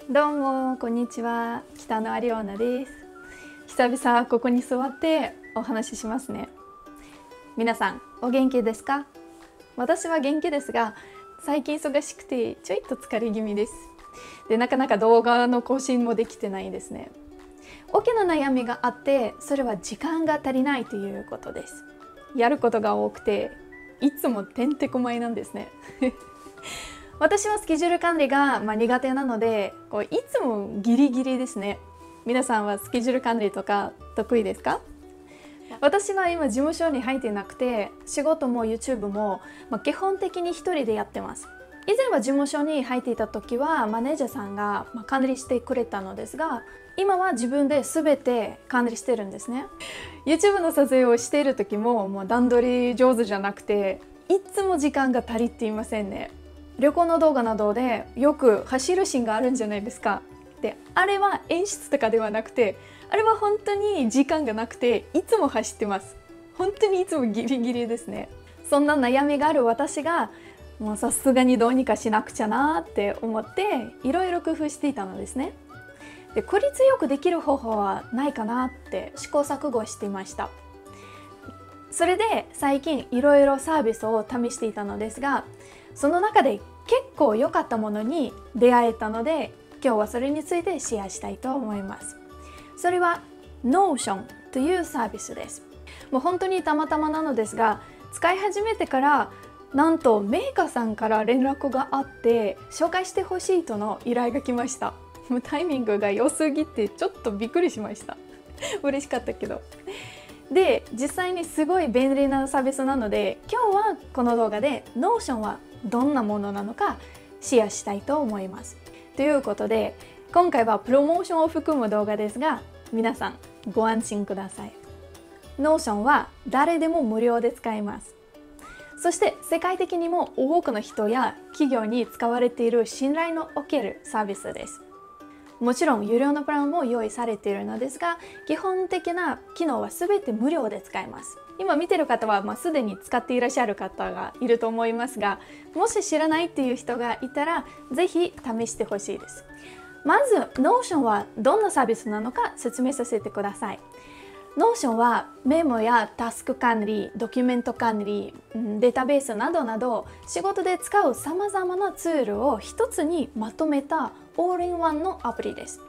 どうもこんにちは、北野アリオーナです。久々ここに座ってお話ししますね。皆さんお元気ですか？私は元気ですが、最近忙しくてちょいと疲れ気味です。で、なかなか動画の更新もできてないですね。大きな悩みがあって、それは時間が足りないということです。やることが多くていつもてんてこまいなんですね。私はスケジュール管理が苦手なので、いつもギリギリですね。皆さんはスケジュール管理とか得意ですか？私は今事務所に入っていなくて、仕事も YouTube も、基本的に一人でやってます。以前は事務所に入っていた時はマネージャーさんが管理してくれたのですが、今は自分で全て管理してるんですね。YouTube の撮影をしている時も段取り上手じゃなくて、いつも時間が足りていませんね。旅行の動画などでよく走るシーンがあるんじゃないですか。で、あれは演出とかではなくて、あれは本当に時間がなくていつも走ってます。本当にいつもギリギリですね。そんな悩みがある私が、もうさすがにどうにかしなくちゃなって思っていろいろ工夫していたのですね。で、効率よくできる方法はないかなって試行錯誤していました。それで最近いろいろサービスを試していたのですが、その中で結構良かったものに出会えたので、今日はそれについてシェアしたいと思います。それは Notion というサービスです。もう本当にたまたまなのですが、使い始めてからなんとメーカーさんから連絡があって紹介してほしいとの依頼が来ました。もうタイミングが良すぎてちょっとびっくりしました。嬉しかったけど。で、実際にすごい便利なサービスなので、今日はこの動画で Notion はどんなものなのかシェアしたいと思います。ということで、今回はプロモーションを含む動画ですが、皆さんご安心ください。Notion は誰でも無料で使えます。そして世界的にも多くの人や企業に使われている信頼のおけるサービスです。もちろん有料のプランも用意されているのですが、基本的な機能は全て無料で使えます。今見てる方はすでに使っていらっしゃる方がいると思いますが、もし知らないっていう人がいたらぜひ試してほしいです。まず Notion はどんなサービスなのか説明させてください。Notion はメモやタスク管理、ドキュメント管理、データベースなどなど仕事で使うさまざまなツールを一つにまとめたオールインワンのアプリです。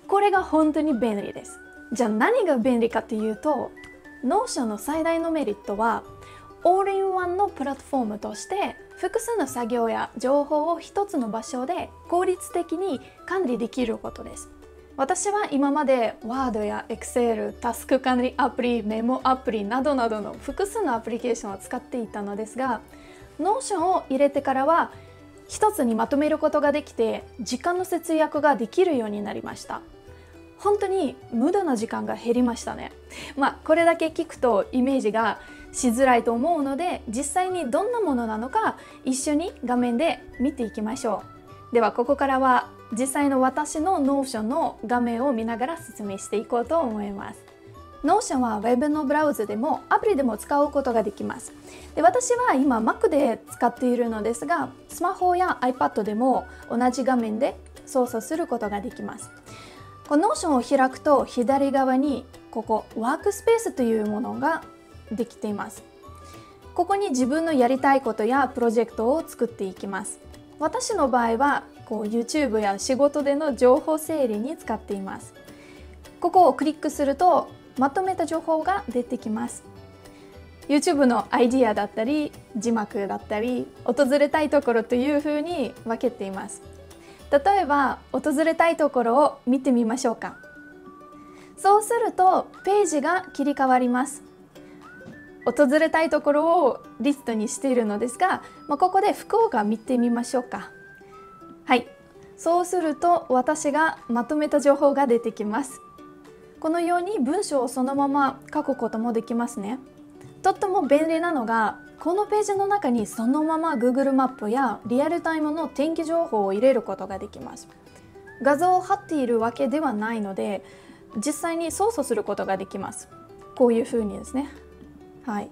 これが本当に便利です。じゃあ何が便利かというと、Notion の最大のメリットはオールインワンのプラットフォームとして複数の作業や情報を一つの場所で効率的に管理できることです。私は今まで Word や Excel、タスク管理アプリ、メモアプリなどなどの複数のアプリケーションを使っていたのですが、Notion を入れてからは一つにまとめることができて、時間の節約ができるようになりました。本当に無駄な時間が減りましたね。これだけ聞くとイメージがしづらいと思うので、実際にどんなものなのか一緒に画面で見ていきましょう。ではここからは実際の私の Notion の画面を見ながら説明していこうと思います。Notion は Web のブラウザでもアプリでも使うことができます。で、私は今 Mac で使っているのですが、スマホや iPad でも同じ画面で操作することができます。この Notion を開くと左側にここワークスペースというものができています。ここに自分のやりたいことやプロジェクトを作っていきます。私の場合はYouTube や仕事での情報整理に使っています。ここをクリックするとまとめた情報が出てきます。 YouTube のアイディアだったり字幕だったり訪れたいところというふうに分けています。例えば訪れたいところを見てみましょうか。そうするとページが切り替わります。訪れたいところをリストにしているのですが、ここで福岡見てみましょうか。はい、そうすると私がまとめた情報が出てきます。このように文章をそのまま書くこともできますね。とっても便利なのが、このページの中にそのまま Google マップやリアルタイムの天気情報を入れることができます。画像を貼っているわけではないので、実際に操作することができます。こういう風にですね。はい。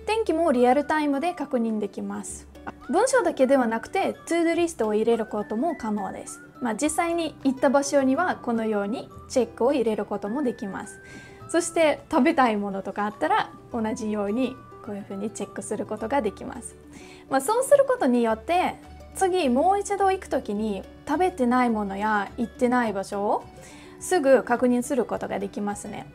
天気もリアルタイムで確認できます。文章だけではなくて To-Do リストを入れることも可能です。実際に行った場所にはこのようにチェックを入れることもできます。そして食べたいものとかあったら同じようにこういうふうにチェックすることができます。そうすることによって次もう一度行くときに食べてないものや行ってない場所をすぐ確認することができますね。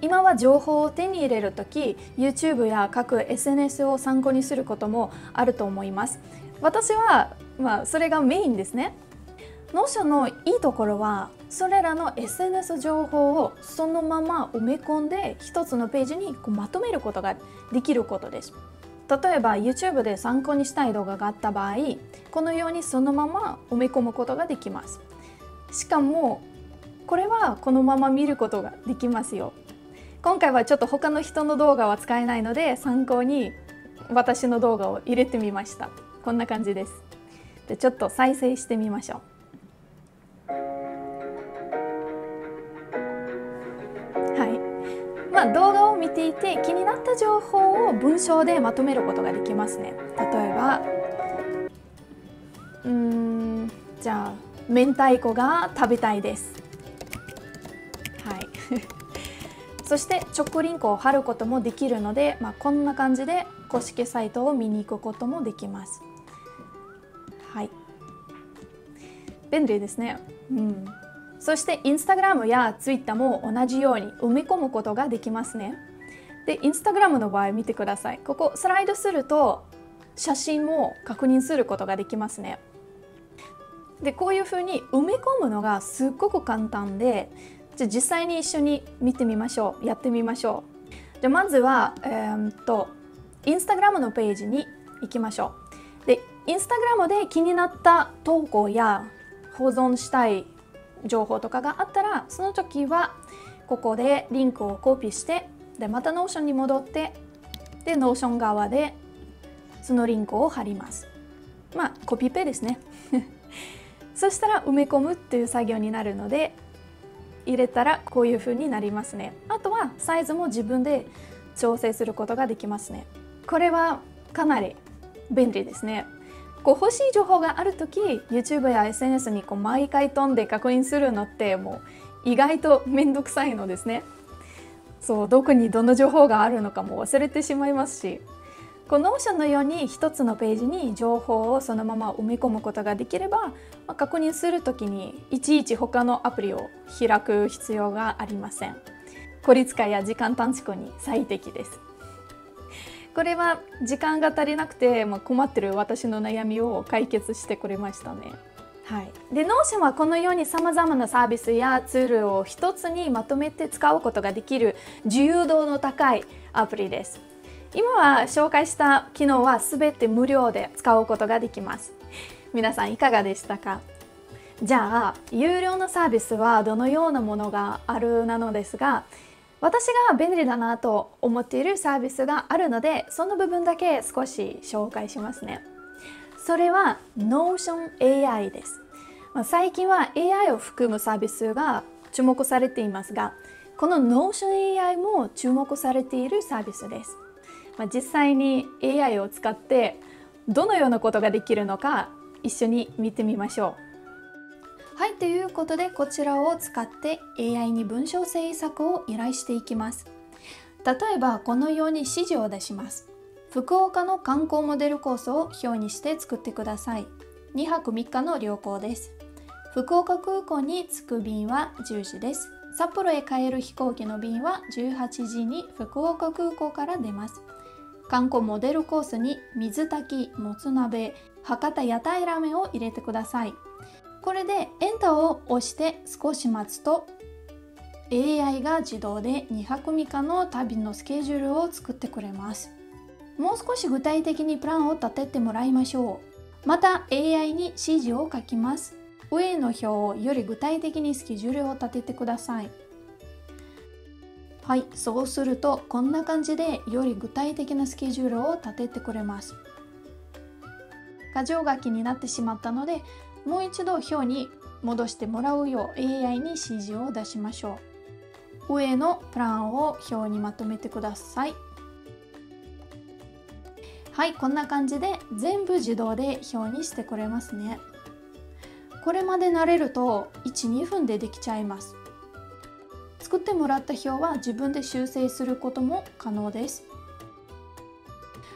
今は情報を手に入れるとき YouTube や各 SNS を参考にすることもあると思います。私は、それがメインですね。Notion のいいところはそれらの SNS 情報をそのまま埋め込んで一つのページにまとめることができることです。例えば YouTube で参考にしたい動画があった場合、このようにそのまま埋め込むことができます。しかもこれはこのまま見ることができますよ。今回はちょっと他の人の動画は使えないので参考に私の動画を入れてみました。こんな感じです。で、ちょっと再生してみましょう。動画を見ていて気になった情報を文章でまとめることができますね。例えばじゃあ明太子が食べたいです。そして直リンクを貼ることもできるので、こんな感じで公式サイトを見に行くこともできます。便利ですね。そしてインスタグラムやツイッターも同じように埋め込むことができますね。で、インスタグラムの場合見てください。ここスライドすると写真も確認することができますね。で、こういうふうに埋め込むのがすっごく簡単で、じゃあ実際に一緒に見てみましょう。やってみましょう。じゃあまずはインスタグラムのページに行きましょう。で、インスタグラムで気になった投稿や保存したい情報とかがあったら、その時はここでリンクをコピーして、でまた Notion に戻って、で Notion 側でそのリンクを貼ります。コピペですね。そしたら埋め込むっていう作業になるので、入れたらこういう風になりますね。あとはサイズも自分で調整することができますね。これはかなり便利ですね。欲しい情報があるとき YouTube や SNS に毎回飛んで確認するのってもう意外とめんどくさいのですね。どこにどの情報があるのかも忘れてしまいますし、Notion のように一つのページに情報をそのまま埋め込むことができれば、確認するときにいちいち他のアプリを開く必要がありません。効率化や時間短縮に最適です。これは時間が足りなくて、困ってる私の悩みを解決してくれましたね。で、Notion はこのようにさまざまなサービスやツールを一つにまとめて使うことができる自由度の高いアプリです。今は紹介した機能はすべて無料で使うことができます。皆さんいかがでしたか？じゃあ、有料のサービスはどのようなものがあるなのですが、私が便利だなと思っているサービスがあるので、その部分だけ少し紹介しますね。それは Notion AI です。最近は AI を含むサービスが注目されていますが、この Notion AI も注目されているサービスです。実際に AI を使ってどのようなことができるのか一緒に見てみましょう。ということでこちらを使って AI に文章制作を依頼していきます。例えばこのように指示を出します。福岡の観光モデルコースを表にして作ってください。2泊3日の旅行です。福岡空港に着く便は10時です。札幌へ帰る飛行機の便は18時に福岡空港から出ます。観光モデルコースに水炊き、もつ鍋、博多屋台ラーメンを入れてください。これでエンターを押して少し待つと AI が自動で2泊3日の旅のスケジュールを作ってくれます。もう少し具体的にプランを立ててもらいましょう。また AI に指示を書きます。上の表をより具体的にスケジュールを立ててください。そうするとこんな感じでより具体的なスケジュールを立ててくれます。箇条書きになってしまったので、もう一度表に戻してもらうよう AI に指示を出しましょう。上のプランを表にまとめてください。こんな感じで全部自動で表にしてくれますね。これまで慣れると 1,2 分でできちゃいます。作ってもらった表は自分で修正することも可能です。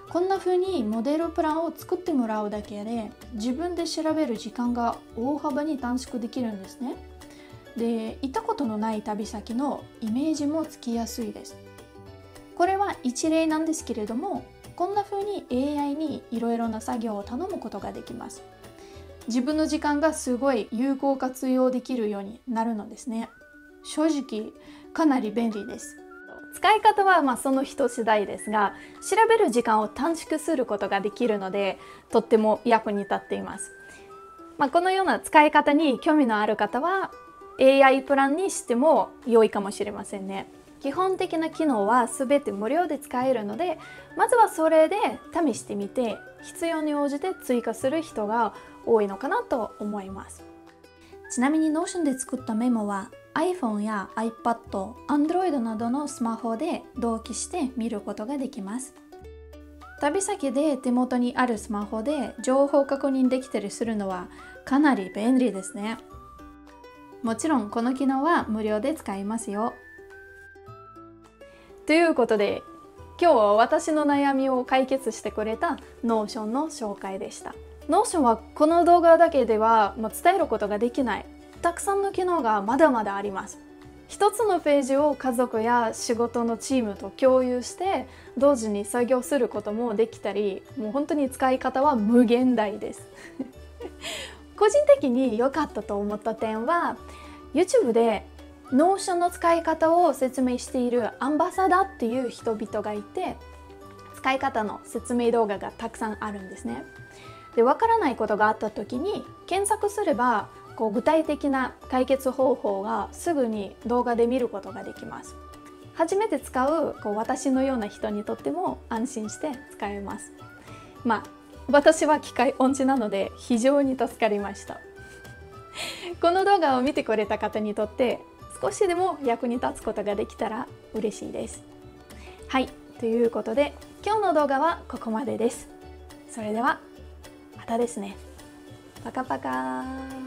こんな風にモデルプランを作ってもらうだけで自分で調べる時間が大幅に短縮できるんですね。で、行ったことのない旅先のイメージもつきやすいです。これは一例なんですけれども、こんな風に AI にいろいろな作業を頼むことができます。自分の時間がすごい有効活用できるようになるのですね。正直かなり便利です。使い方はその人次第ですが、調べる時間を短縮することができるので、とっても役に立っています。このような使い方に興味のある方は AI プランにしても良いかもしれませんね。基本的な機能は全て無料で使えるので、まずはそれで試してみて、必要に応じて追加する人が多いのかなと思います。ちなみに Notion で作ったメモは iPhone や iPad、Android などのスマホで同期して見ることができます。旅先で手元にあるスマホで情報確認できたりするのはかなり便利ですね。もちろんこの機能は無料で使えますよ。ということで、今日は私の悩みを解決してくれた Notion の紹介でした。Notion はこの動画だけでは伝えることができないたくさんの機能がまだまだあります。一つのページを家族や仕事のチームと共有して同時に作業することもできたり、もう本当に使い方は無限大です個人的に良かったと思った点は、 YouTube で Notion の使い方を説明しているアンバサダーっていう人々がいて、使い方の説明動画がたくさんあるんですね。で、わからないことがあった時に検索すれば具体的な解決方法がすぐに動画で見ることができます。初めて使う私のような人にとっても安心して使えます。私は機械音痴なので非常に助かりましたこの動画を見てくれた方にとって少しでも役に立つことができたら嬉しいです。はい、ということで今日の動画はここまでです。それではまたですね。パカパカー。